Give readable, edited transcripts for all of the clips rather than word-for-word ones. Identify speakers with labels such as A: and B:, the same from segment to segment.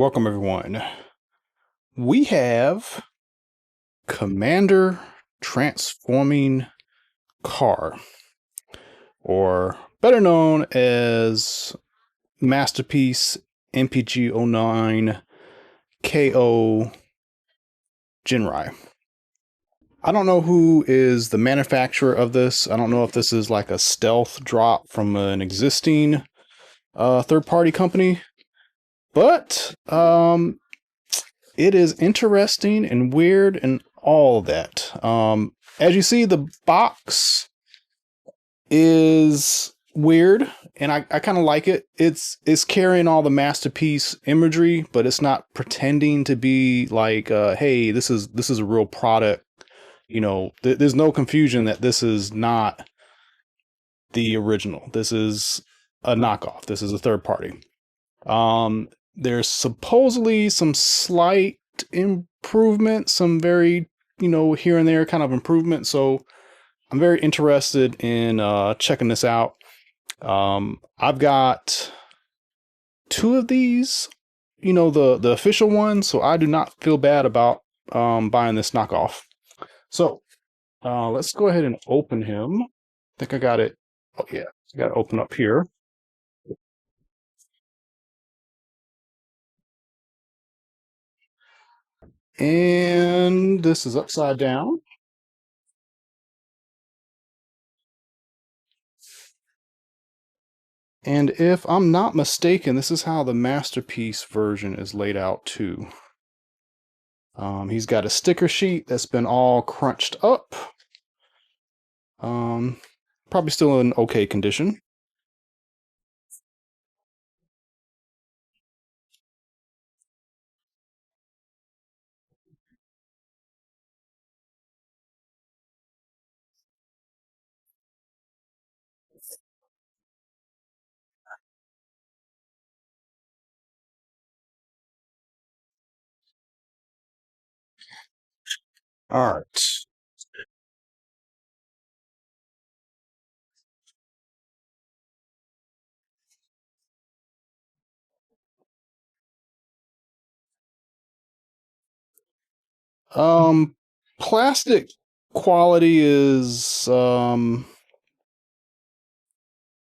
A: welcome everyone. We have Commander Transforming Car, or better known as Masterpiece MPG 09 KO Ginrai. I don't know who is the manufacturer of this. I don't know if this is like a stealth drop from an existing third-party company, but it is interesting and weird and all that. As you see, the box is weird, and I kind of like it. It's carrying all the masterpiece imagery, but it's not pretending to be like, hey, this is a real product. You know, there's no confusion that this is not the original. This is a knockoff. This is a third party. There's supposedly some slight improvement, some very, here and there kind of improvement. So I'm very interested in checking this out. I've got two of these, the official ones, so I do not feel bad about buying this knockoff. So let's go ahead and open him. I think I got it. Oh yeah, I got to open up here. And this is upside down. And if I'm not mistaken, this is how the Masterpiece version is laid out too. He's got a sticker sheet that's been all crunched up. Probably still in okay condition. All right. Um, Plastic quality is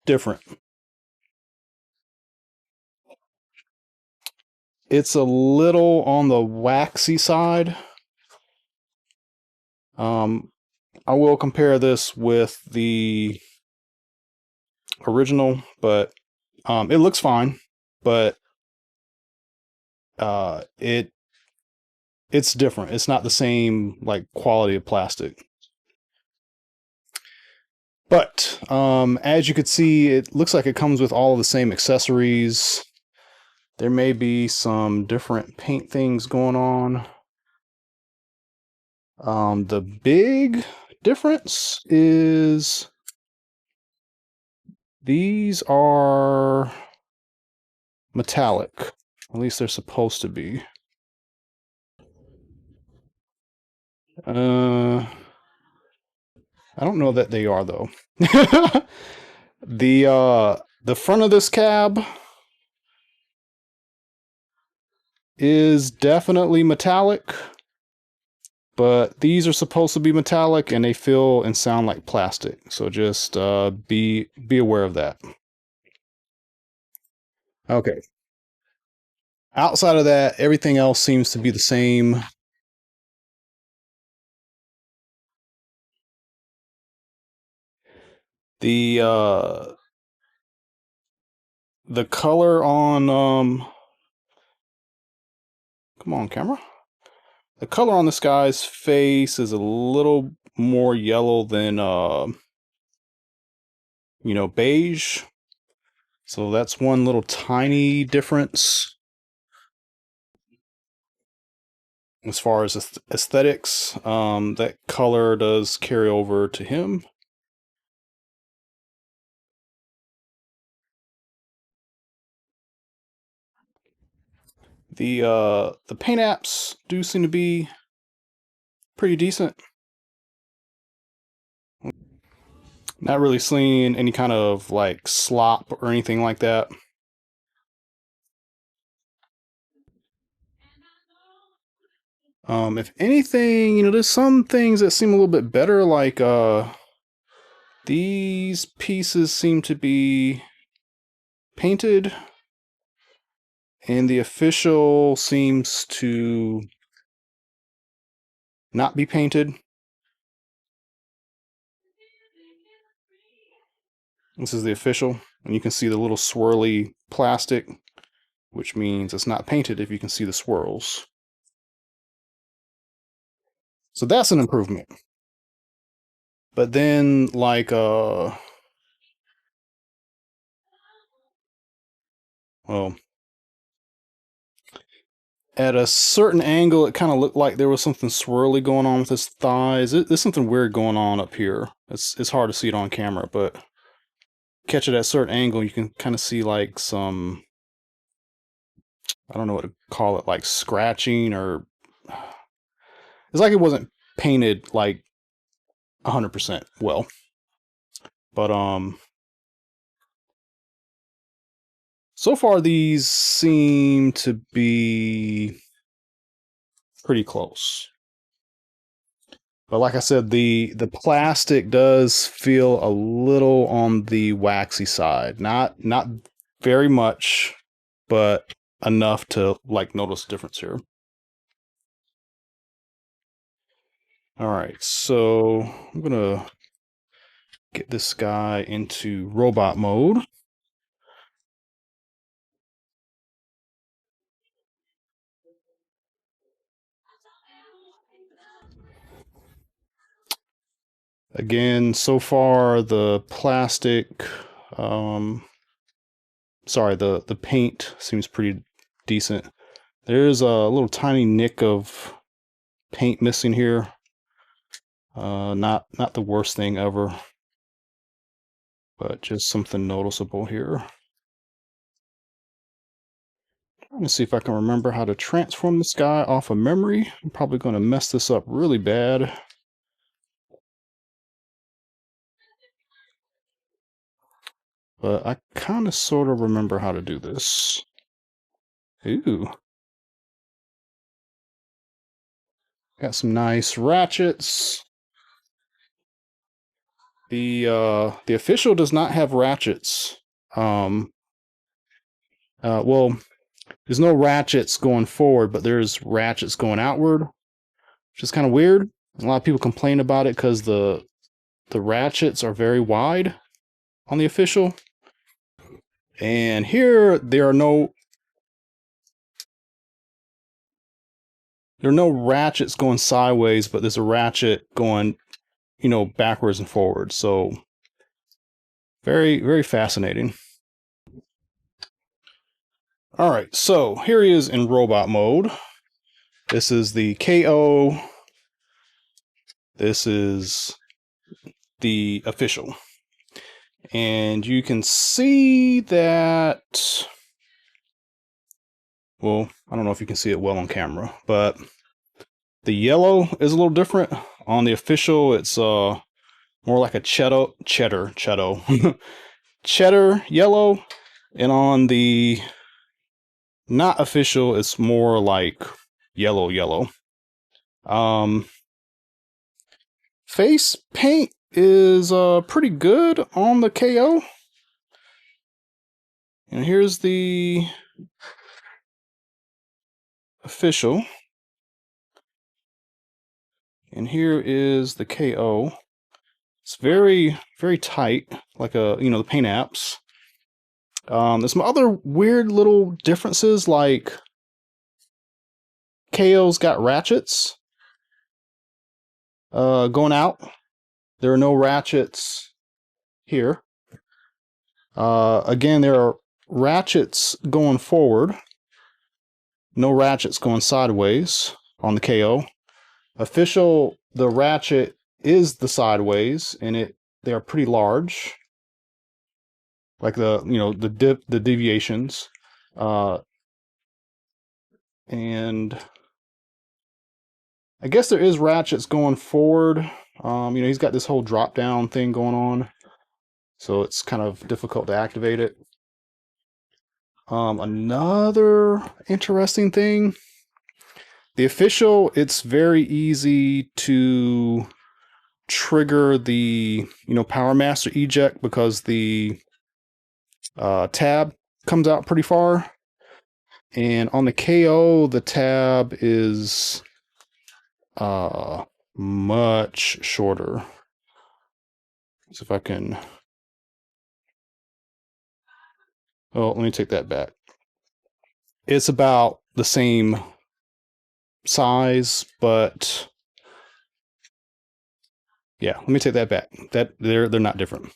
A: different. It's a little on the waxy side. I will compare this with the original, but it looks fine, but it's different. It's not the same like quality of plastic. But as you could see, it looks like it comes with all of the same accessories. There may be some different paint things going on. The big difference is these are metallic. At least they're supposed to be. I don't know that they are though. The front of this cab is definitely metallic, but these are supposed to be metallic and they feel and sound like plastic. So just be aware of that. Okay. Outside of that, everything else seems to be the same. The the color on come on, camera. The color on this guy's face is a little more yellow than beige. So that's one little tiny difference as far as aesthetics. That color does carry over to him. The paint apps do seem to be pretty decent. Not really seeing any kind of like slop or anything like that. If anything, there's some things that seem a little bit better, like these pieces seem to be painted, and the official seems to not be painted. This is the official, and you can see the little swirly plastic, which means it's not painted if you can see the swirls. So that's an improvement. But then, like, well, at a certain angle, it kind of looked like there was something swirly going on with his thighs. There's something weird going on up here. It's hard to see it on camera, but catch it at a certain angle, you can kind of see like some, I don't know what to call it, like scratching, or it's like it wasn't painted like 100% well. But so far these seem to be pretty close. But like I said, the plastic does feel a little on the waxy side. Not very much, but enough to like notice the difference here. All right, so I'm gonna get this guy into robot mode. Again, so far the plastic, sorry, the paint seems pretty decent. There's a little tiny nick of paint missing here. Not the worst thing ever, but just something noticeable here. Trying to see if I can remember how to transform this guy off of memory. I'm probably going to mess this up really bad. But I kind of sort of remember how to do this. Ooh. Got some nice ratchets. The official does not have ratchets. Well, there's no ratchets going forward, but there's ratchets going outward, which is kind of weird. A lot of people complain about it because the ratchets are very wide on the official. And here there are no ratchets going sideways, but there's a ratchet going, backwards and forwards. So very, very fascinating. All right, so here he is in robot mode. This is the KO. This is the official. And you can see that, well, I don't know if you can see it well on camera, but the yellow is a little different. On the official, it's more like a cheddar cheddar yellow, and on the not official, it's more like yellow. Face paint is pretty good on the KO. And here's the official. And here is the KO. It's very, very tight, like the paint apps. There's some other weird little differences, like KO's got ratchets going out. There are no ratchets here. Again, there are ratchets going forward. No ratchets going sideways on the KO. Official, the ratchet is the sideways, and they are pretty large. Like the deviations. And I guess there is ratchets going forward. He's got this whole drop down thing going on, so it's kind of difficult to activate it. Another interesting thing, The official, it's very easy to trigger the Power Master eject because the tab comes out pretty far, and on the KO the tab is much shorter. So if I can, oh, let me take that back. It's about the same size, but yeah, let me take that back. That they're not different.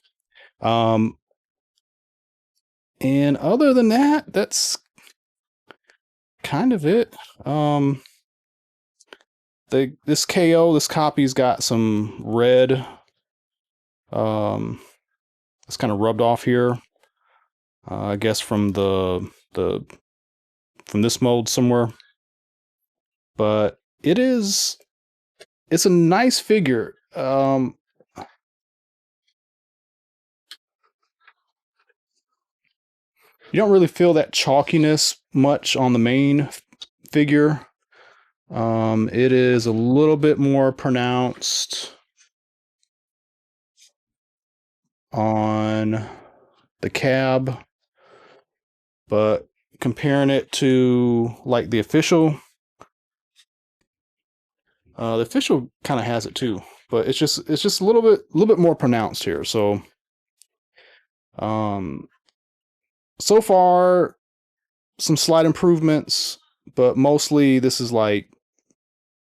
A: And other than that, that's kind of it. This KO, this copy's got some red. It's kind of rubbed off here. I guess from from this mold somewhere. But it's a nice figure. You don't really feel that chalkiness much on the main figure. It is a little bit more pronounced on the cab, but comparing it to like the official kind of has it too, but it's just a little bit more pronounced here. So so far some slight improvements, but mostly this is like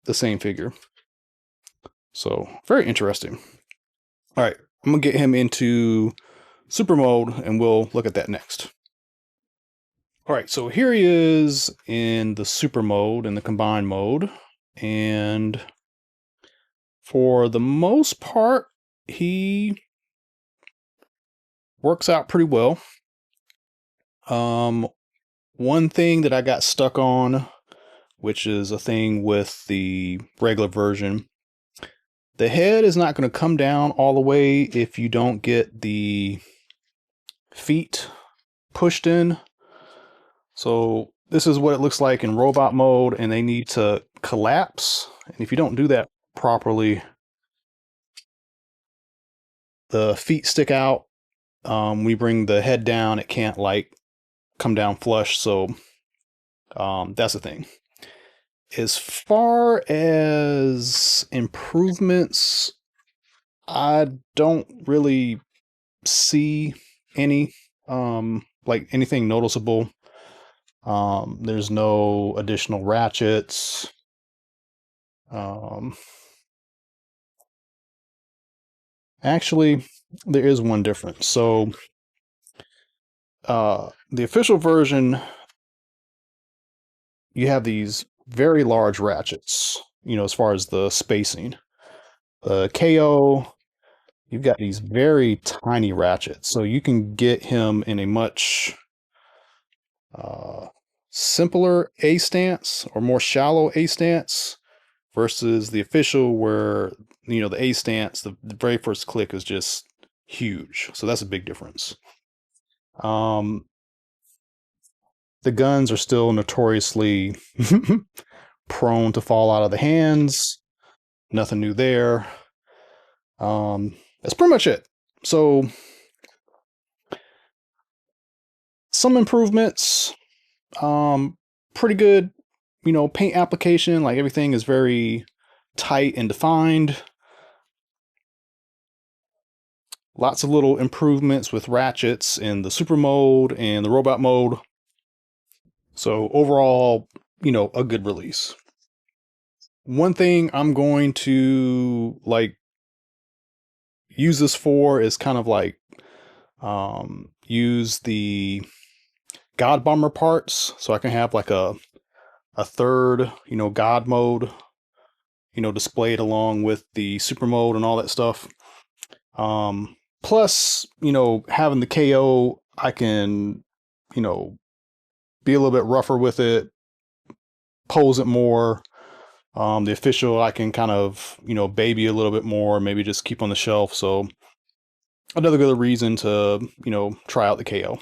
A: the same figure. So very interesting. All right, I'm gonna get him into super mode and we'll look at that next. All right, so here he is in the super mode, in the combined mode, and for the most part he works out pretty well. One thing that I got stuck on, which is a thing with the regular version, the head is not going to come down all the way if you don't get the feet pushed in. So this is what it looks like in robot mode, and they need to collapse. And if you don't do that properly, the feet stick out. We bring the head down, it can't like come down flush. So that's the thing. As far as improvements, I don't really see any like anything noticeable. There's no additional ratchets. Actually, there is one difference. So the official version, you have these very large ratchets, as far as the spacing. KO, you've got these very tiny ratchets, so you can get him in a much simpler A stance or more shallow A stance versus the official, where the A stance, the very first click is just huge. So that's a big difference. The guns are still notoriously prone to fall out of the hands. Nothing new there. That's pretty much it. So some improvements, pretty good, paint application, like everything is very tight and defined. Lots of little improvements with ratchets in the super mode and the robot mode. So overall, a good release. One thing I'm going to like use this for is kind of like use the God Bomber parts, so I can have like a third, God mode, displayed along with the super mode and all that stuff. Plus, having the KO, I can, be a little bit rougher with it, pose it more. The official, I can kind of, baby a little bit more, maybe just keep on the shelf. So another good reason to, try out the KO.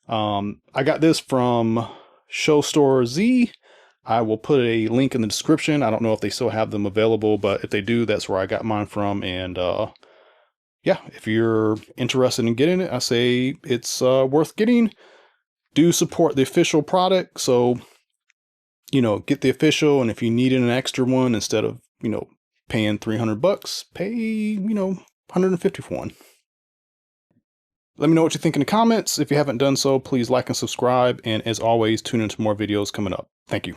A: I got this from Show Store Z. I will put a link in the description. I don't know if they still have them available, but if they do, that's where I got mine from. And yeah, if you're interested in getting it, I say it's worth getting. Do support the official product. So, get the official. And if you needed an extra one, instead of, paying $300, pay, 150 for one. Let me know what you think in the comments. If you haven't done so, please like and subscribe. And as always, tune into more videos coming up. Thank you.